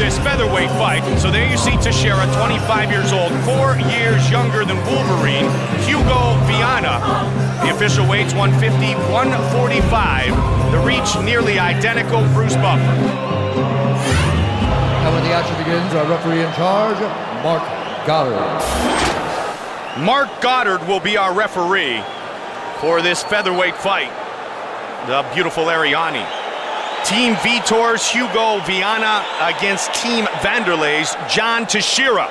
this featherweight fight. So there you see Teixeira, 25 years old, 4 years younger than Wolverine. Hugo Viana, the official weight's 150, 145. The reach nearly identical, Bruce Buffer. And when the action begins, our referee in charge, Mark Goddard. Mark Goddard will be our referee for this featherweight fight. The beautiful Ariani. Team Vitor's Hugo Viana against Team Vanderlei's John Teixeira.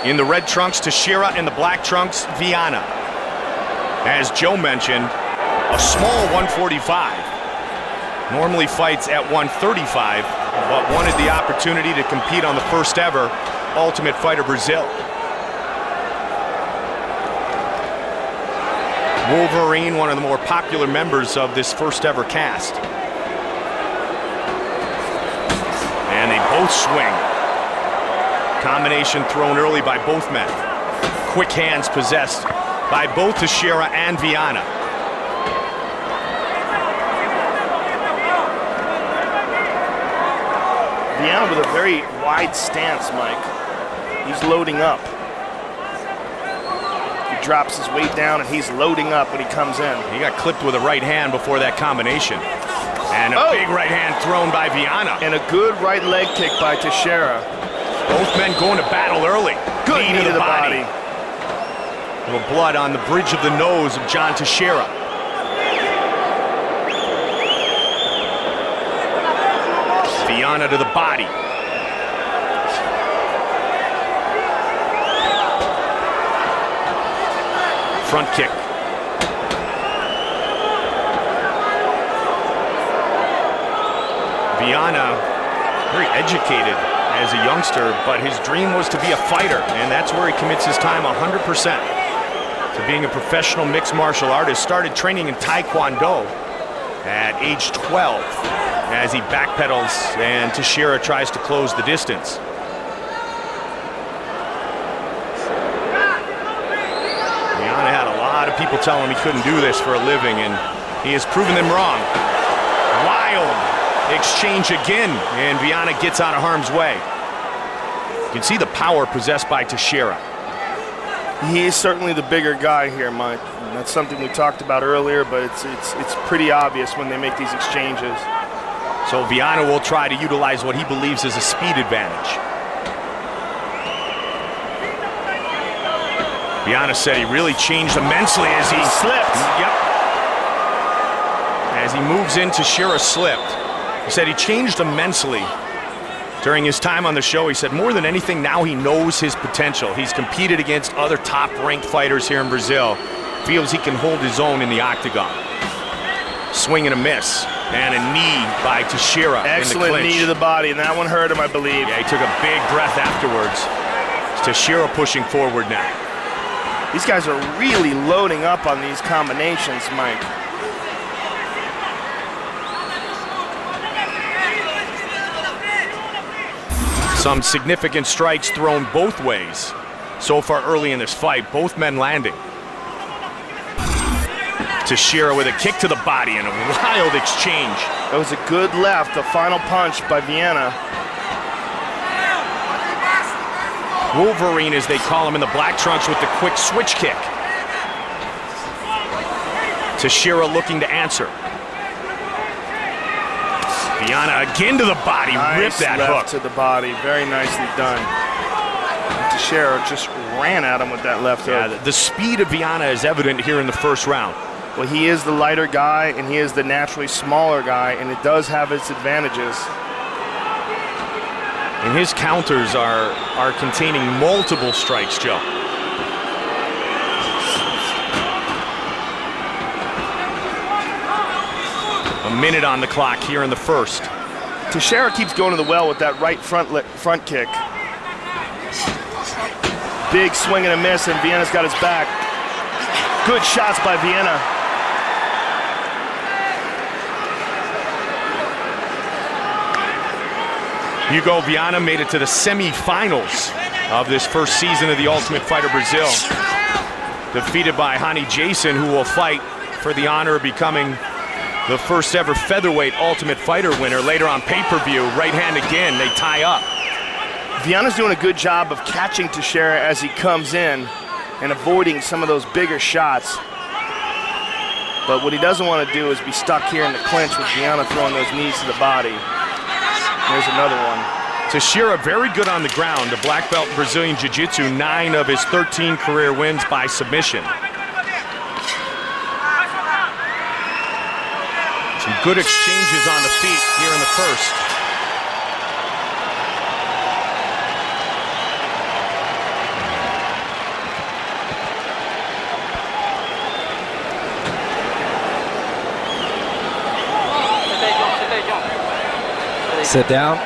In the red trunks, Teixeira. In the black trunks, Viana. As Joe mentioned, a small 145. Normally fights at 135, but wanted the opportunity to compete on the first ever Ultimate Fighter Brazil. Wolverine, one of the more popular members of this first ever cast. And they both swing. Combination thrown early by both men. Quick hands possessed by both Teixeira and Viana. Viana with a very wide stance, Mike. He's loading up. Drops his weight down and he's loading up when he comes in. He got clipped with a right hand before that combination. And a big right hand thrown by Viana. And a good right leg kick by Teixeira. Both men going to battle early. Good knee to the body. A little blood on the bridge of the nose of John Teixeira. Viana to the body. Front kick. Viana, very educated as a youngster, but his dream was to be a fighter, and that's where he commits his time 100% to being a professional mixed martial artist. Started training in Taekwondo at age 12 as he backpedals and Teixeira tries to close the distance. People tell him he couldn't do this for a living, and he has proven them wrong. Wild exchange again, and Viana gets out of harm's way. You can see the power possessed by Teixeira. He is certainly the bigger guy here, Mike. And that's something we talked about earlier, but it's pretty obvious when they make these exchanges. So Viana will try to utilize what he believes is a speed advantage. Viana said he really changed immensely as he slipped. Yep. As he moves in, Teixeira slipped. He said he changed immensely during his time on the show. He said more than anything, now he knows his potential. He's competed against other top-ranked fighters here in Brazil. Feels he can hold his own in the octagon. Swing and a miss. And a knee by Teixeira. Excellent knee to the body, and that one hurt him, I believe. Yeah, he took a big breath afterwards. Teixeira pushing forward now. These guys are really loading up on these combinations, Mike. Some significant strikes thrown both ways so far early in this fight, both men landing. Teixeira with a kick to the body and a wild exchange. That was a good left, the final punch by Viana. Wolverine, as they call him in the black trunks, with the quick switch kick. Teixeira looking to answer. Viana again to the body, ripped that hook. To the body, very nicely done. And Teixeira just ran at him with that left hook. The speed of Viana is evident here in the first round. Well, he is the lighter guy, and he is the naturally smaller guy, and it does have its advantages. And his counters are containing multiple strikes, Joe. A minute on the clock here in the first. Teixeira keeps going to the well with that right front kick. Big swing and a miss, and Viana's got his back. Good shots by Viana. Hugo Viana made it to the semi-finals of this first season of the Ultimate Fighter Brazil. Defeated by Hani Jason, who will fight for the honor of becoming the first ever featherweight Ultimate Fighter winner. Later on pay-per-view, right hand again, they tie up. Viana's doing a good job of catching Teixeira as he comes in and avoiding some of those bigger shots. But what he doesn't want to do is be stuck here in the clinch with Viana throwing those knees to the body. There's another one. Teixeira very good on the ground, a black belt in Brazilian Jiu-Jitsu, 9 of his 13 career wins by submission. Some good exchanges on the feet here in the first. Sit down.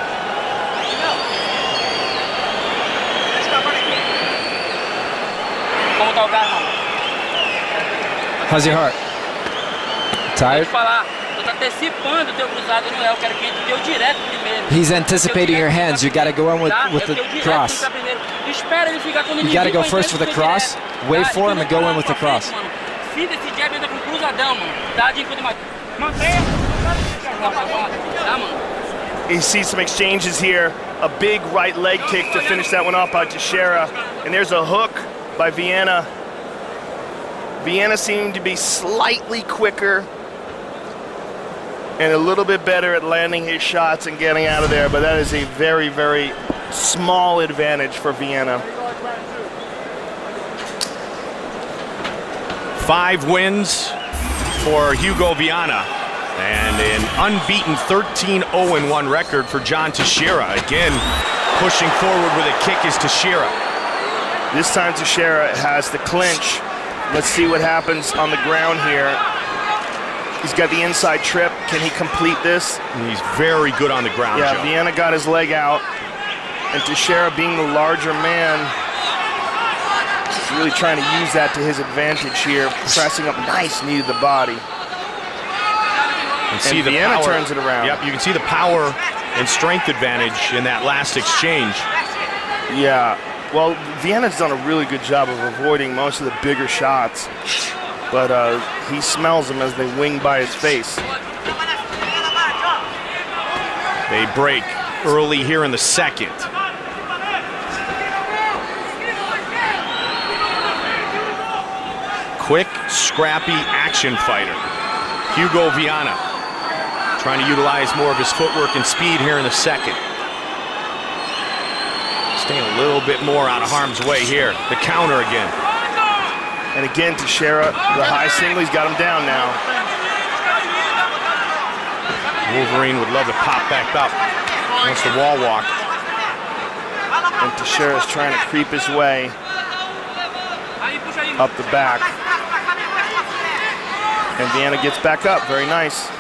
How's your heart? Tired? He's anticipating your hands. You got to go in with the cross. You got to go first with the cross, wait for him, and go in with the cross. You see some exchanges here. A big right leg kick to finish that one off by Teixeira. And there's a hook by Viana. Viana seemed to be slightly quicker and a little bit better at landing his shots and getting out of there, but that is a very, very small advantage for Viana. 5 wins for Hugo Viana and an unbeaten 13-0-1 record for John Teixeira. Again, pushing forward with a kick is Teixeira. This time Teixeira has the clinch. Let's see what happens on the ground here. He's got the inside trip. Can he complete this? He's very good on the ground, Yeah, Joe. Viana got his leg out. And Teixeira, being the larger man, is really trying to use that to his advantage here, pressing up nice knee to the body. And see the Viana power. turns it around. Yep, you can see the power and strength advantage in that last exchange. Yeah, well, Viana's done a really good job of avoiding most of the bigger shots, but he smells them as they wing by his face. They break early here in the second. Quick, scrappy action fighter. Hugo Viana trying to utilize more of his footwork and speed here in the second. Staying a little bit more out of harm's way here. The counter again. And again, Teixeira, the high single, he's got him down now. Wolverine would love to pop back up. Wants the wall walk. And Teixeira's trying to creep his way up the back. And Viana gets back up, very nice.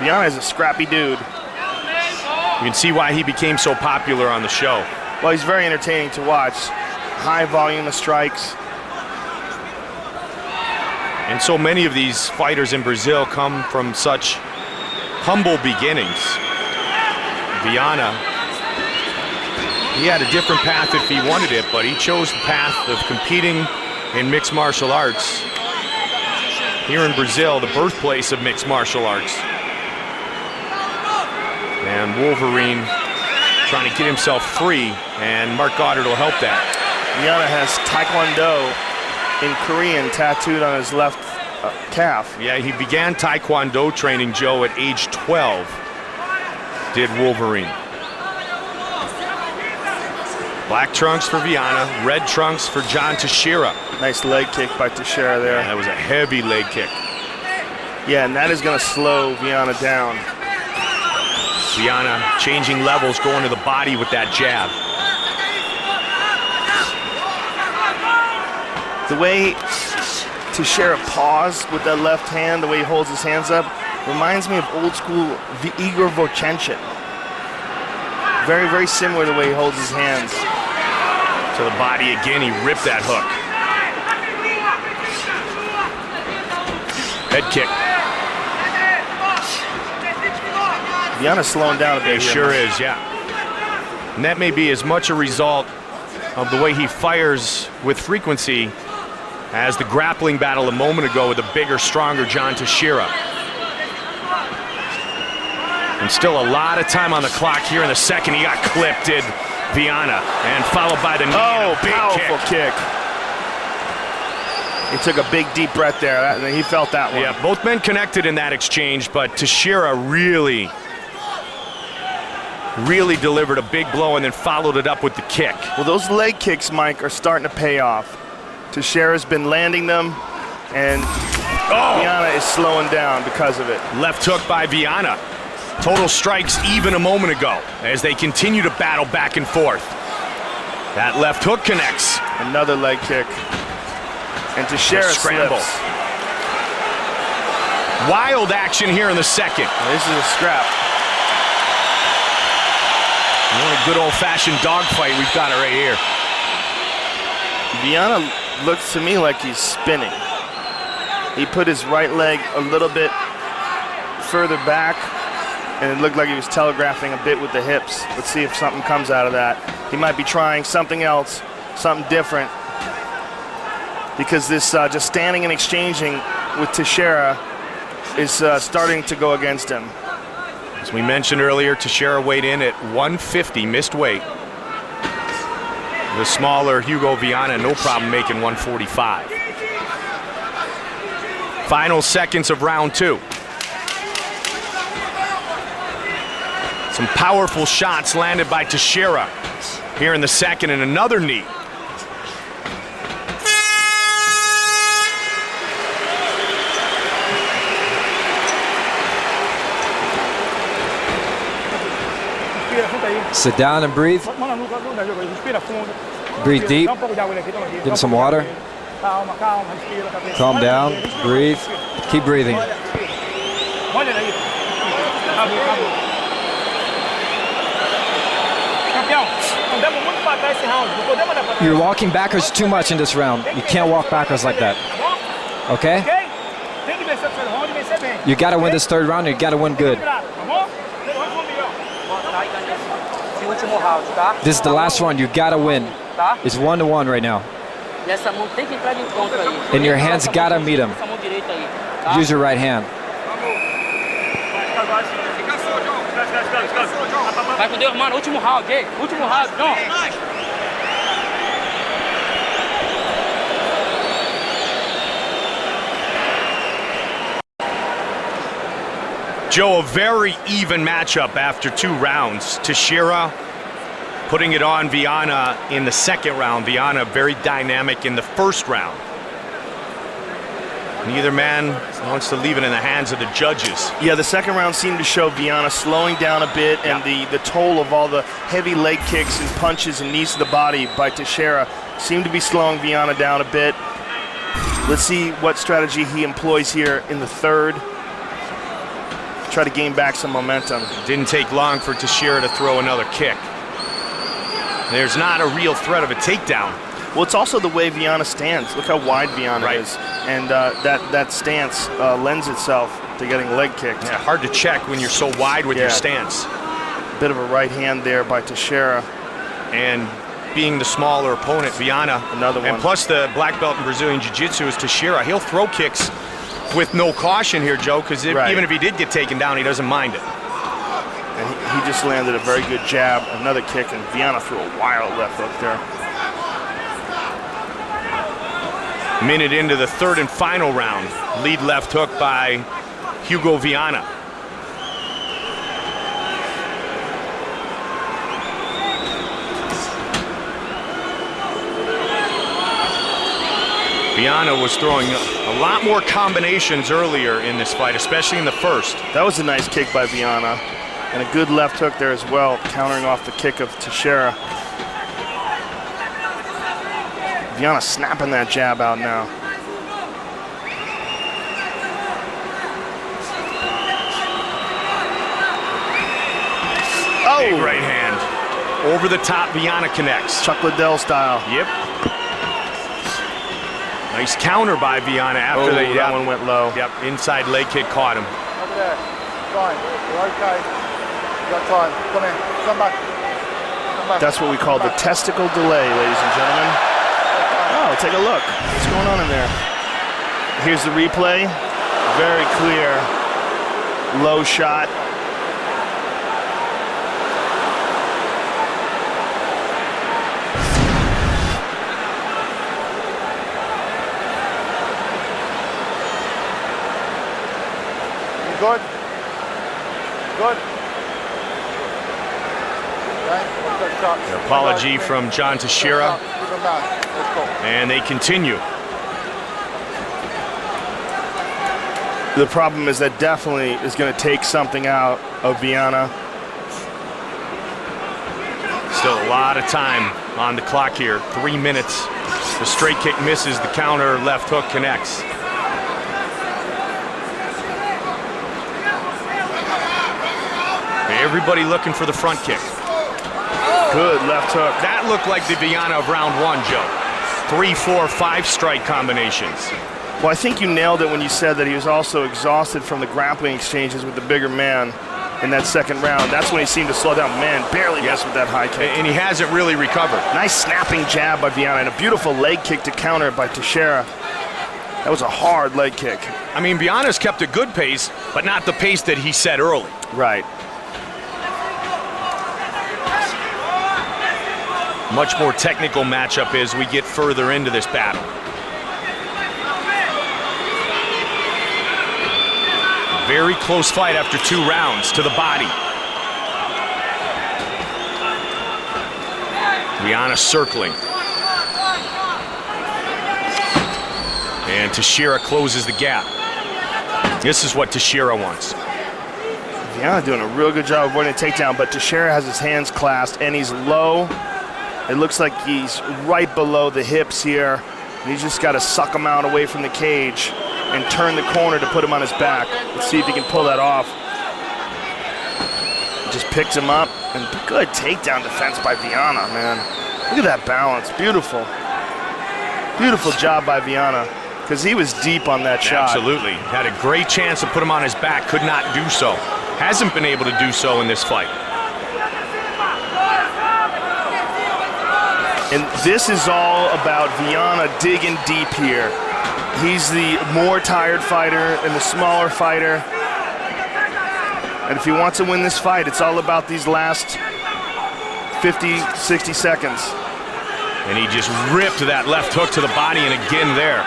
Viana is a scrappy dude. You can see why he became so popular on the show. Well, he's very entertaining to watch. High volume of strikes. And so many of these fighters in Brazil come from such humble beginnings. Viana, he had a different path if he wanted it, but he chose the path of competing in mixed martial arts. Here in Brazil, the birthplace of mixed martial arts. And Wolverine trying to get himself free, and Mark Goddard will help that. Viana has Taekwondo in Korean tattooed on his left calf. Yeah, he began Taekwondo training, Joe, at age 12, did Wolverine. Black trunks for Viana, red trunks for John Teixeira. Nice leg kick by Teixeira there. Yeah, that was a heavy leg kick. Yeah, and that is going to slow Viana down. Viana changing levels, going to the body with that jab. The way Teixeira paused with that left hand, the way he holds his hands up, reminds me of old school Igor Vovchanchyn. Very, very similar the way he holds his hands. To the body again, he ripped that hook. Head kick. Viana's slowing down a bit. He sure is, yeah. And that may be as much a result of the way he fires with frequency as the grappling battle a moment ago with a bigger, stronger John Teixeira. And still a lot of time on the clock here in the second. He got clipped, did Viana, and followed by the knee. Oh, and a big powerful kick. He took a big deep breath there. He felt that one. Yeah, both men connected in that exchange, but Teixeira really delivered a big blow and then followed it up with the kick. Well, those leg kicks, Mike, are starting to pay off. Teixeira's been landing them, and Viana is slowing down because of it. Left hook by Viana. Total strikes even a moment ago as they continue to battle back and forth. That left hook connects. Another leg kick. And Teixeira scramble. Slips. Wild action here in the second. This is a scrap. The only good old-fashioned dogfight we've got it right here. Viana looks to me like he's spinning. He put his right leg a little bit further back, and it looked like he was telegraphing a bit with the hips. Let's see if something comes out of that. He might be trying something else, something different, because this just standing and exchanging with Teixeira is starting to go against him. As we mentioned earlier, Teixeira weighed in at 150, missed weight. The smaller Hugo Viana, no problem making 145. Final seconds of round two. Some powerful shots landed by Teixeira here in the second, and another knee. Sit down and breathe. Breathe deep. Give him some water. Calm down. Breathe. Keep breathing. You're walking backwards too much in this round. You can't walk backwards like that. Okay? You got to win this third round. You got to win good. This is the last one. You got to win. It's 1-1 right now. And your hands got to meet him. Use your right hand. Vai com Deus, mano. Último round, ok? Último round, não. Joe, a very even matchup after 2 rounds. Teixeira putting it on Viana in the second round. Viana very dynamic in the first round. Neither man wants to leave it in the hands of the judges. Yeah, the second round seemed to show Viana slowing down a bit, and the toll of all the heavy leg kicks and punches and knees to the body by Teixeira seemed to be slowing Viana down a bit. Let's see what strategy he employs here in the third. Try to gain back some momentum. Didn't take long for Teixeira to throw another kick. There's not a real threat of a takedown. Well, it's also the way Viana stands. Look how wide Viana is. And that stance lends itself to getting leg kicked. Yeah, hard to check when you're so wide with your stance. Bit of a right hand there by Teixeira. And being the smaller opponent, Viana. Another one. And plus the black belt in Brazilian Jiu-Jitsu is Teixeira. He'll throw kicks with no caution here, Joe, because even if he did get taken down, he doesn't mind it. And he just landed a very good jab, another kick, and Viana threw a wild left hook there. Minute into the third and final round. Lead left hook by Hugo Viana. Viana was throwing a lot more combinations earlier in this fight, especially in the first. That was a nice kick by Viana, and a good left hook there as well, countering off the kick of Teixeira. Viana snapping that jab out now. Oh! Big right hand. Over the top, Viana connects. Chuck Liddell style. Yep. Nice counter by Viana after that one went low. Yep, inside leg kick caught him. Over there. Fine. You're okay. You got time. Come in. Come back. Come back. That's what we call the testicle delay, ladies and gentlemen. Oh, take a look. What's going on in there? Here's the replay. Very clear. Low shot. Good. Good. Okay, good shot. An apology from John Teixeira. Keep him down. Let's go. And they continue. The problem is that definitely is going to take something out of Viana. Still a lot of time on the clock here. 3 minutes. The straight kick misses, the counter left hook connects. Everybody looking for the front kick. Good left hook. That looked like the Viana of round 1, Joe. 3, 4, 5 strike combinations. Well, I think you nailed it when you said that he was also exhausted from the grappling exchanges with the bigger man in that second round. That's when he seemed to slow down. Man, barely missed with that high kick. And he hasn't really recovered. Nice snapping jab by Viana and a beautiful leg kick to counter by Teixeira. That was a hard leg kick. I mean, Viana's kept a good pace, but not the pace that he set early. Right. Much more technical matchup as we get further into this battle. Very close fight after 2 rounds to the body. Viana circling. And Teixeira closes the gap. This is what Teixeira wants. Viana doing a real good job of avoiding a takedown, but Teixeira has his hands clasped and he's low. It looks like he's right below the hips here. And he's just got to suck him out away from the cage and turn the corner to put him on his back. Let's see if he can pull that off. Just picks him up, and good takedown defense by Viana, man. Look at that balance, beautiful. Beautiful job by Viana, because he was deep on that shot. Absolutely, had a great chance to put him on his back, could not do so. Hasn't been able to do so in this fight. And this is all about Viana digging deep here. He's the more tired fighter and the smaller fighter. And if he wants to win this fight, it's all about these last 50, 60 seconds. And he just ripped that left hook to the body, and again there.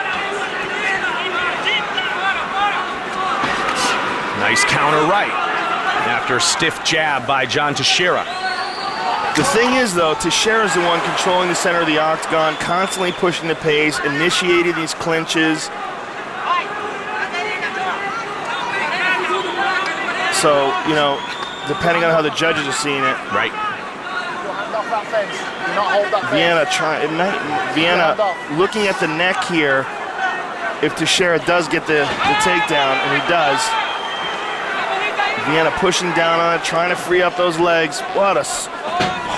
Nice counter right after a stiff jab by John Teixeira. The thing is, though, Teixeira's the one controlling the center of the octagon, constantly pushing the pace, initiating these clinches. So, you know, depending on how the judges are seeing it. Right. Viana looking at the neck here. If Teixeira does get the takedown, and he does. Viana pushing down on it, trying to free up those legs. What a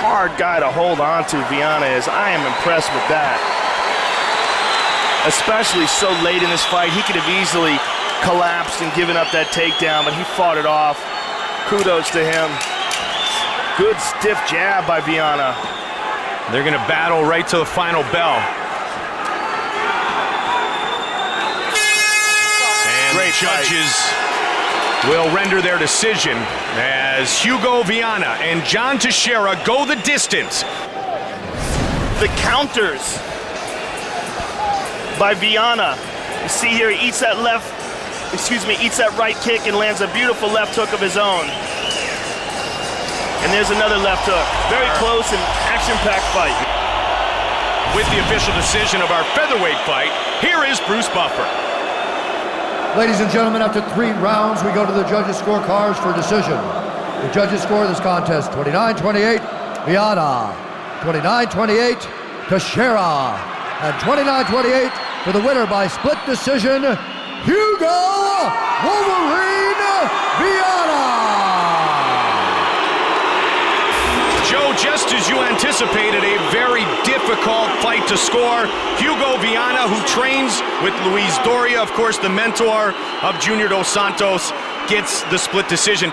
hard guy to hold on to Viana is. I am impressed with that. Especially so late in this fight. He could have easily collapsed and given up that takedown, but he fought it off. Kudos to him. Good stiff jab by Viana. They're going to battle right to the final bell. And Great judges will render their decision as Hugo Viana and John Teixeira go the distance. The counters by Viana. You see here, he eats that right kick and lands a beautiful left hook of his own. And there's another left hook. Very close and action-packed fight. With the official decision of our featherweight fight, here is Bruce Buffer. Ladies and gentlemen, after 3 rounds, we go to the judges' scorecards for decision. The judges score this contest 29-28, Viana, 29-28, Teixeira, and 29-28 for the winner by split decision, Hugo Wolverine Viana. Joe, just as you anticipated, a very difficult fight to score. Hugo Viana, who trains with Luis Doria, of course, the mentor of Junior Dos Santos, gets the split decision.